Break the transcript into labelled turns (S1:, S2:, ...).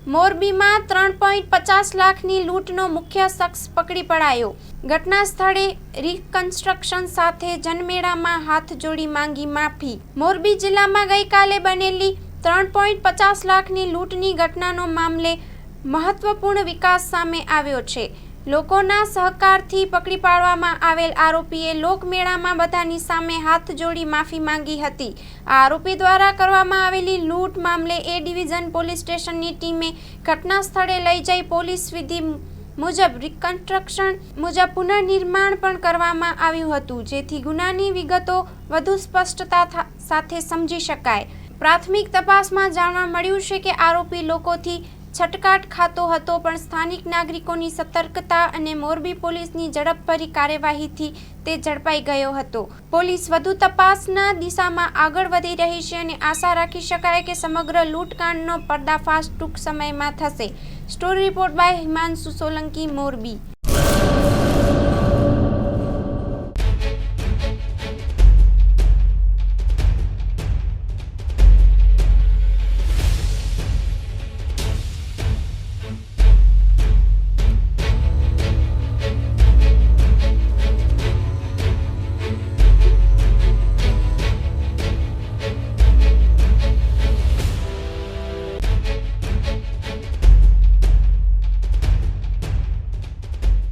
S1: મોરબીમાં 3.50 લાખની લૂંટનો મુખ્ય શખ્સ પકડી પડાયો। ઘટના સ્થળે રિકન્સ્ટ્રક્શન સાથે જનમેળામાં હાથ જોડી માંગી માફી। મોરબી જિલ્લામાં ગઈકાલે બનેલી 3.50 લાખની લૂંટની ઘટનાનો મામલે મહત્વપૂર્ણ વિકાસ સામે આવ્યો છે। લોકોના સહકારથી પકડી પાડવામાં આવેલ આરોપીએ લોકમેળામાં બધાની સામે હાથ જોડી માફી માંગી હતી। આ આરોપી દ્વારા કરવામાં આવેલી લૂંટ મામલે એ ડિવિઝન પોલીસ સ્ટેશનની ટીમે ઘટના સ્થળે લઈ જઈ પોલીસ વિધિ મુજબ રિકન્સ્ટ્રક્શન મુજબ પુનર્નિર્માણ પણ કરવામાં આવ્યું હતું, જેથી ગુનાની વિગતો વધુ સ્પષ્ટતા સાથે સમજી શકાય। પ્રાથમિક તપાસમાં જાણવા મળ્યું છે કે આરોપી લોકોથી છટકાટ ખાતો હતો, પણ સ્થાનિક નાગરિકોની સતર્કતા અને મોરબી પોલીસની ઝડપભરી કાર્યવાહીથી તે ઝડપાઈ ગયો હતો। પોલીસ વધુ તપાસના દિશામાં આગળ વધી રહી છે અને આશા રાખી શકાય કે સમગ્ર લૂંટકાંડનો પર્દાફાશ ટૂંક સમયમાં થશે। Story report by Himanshu Solanki, Morbi.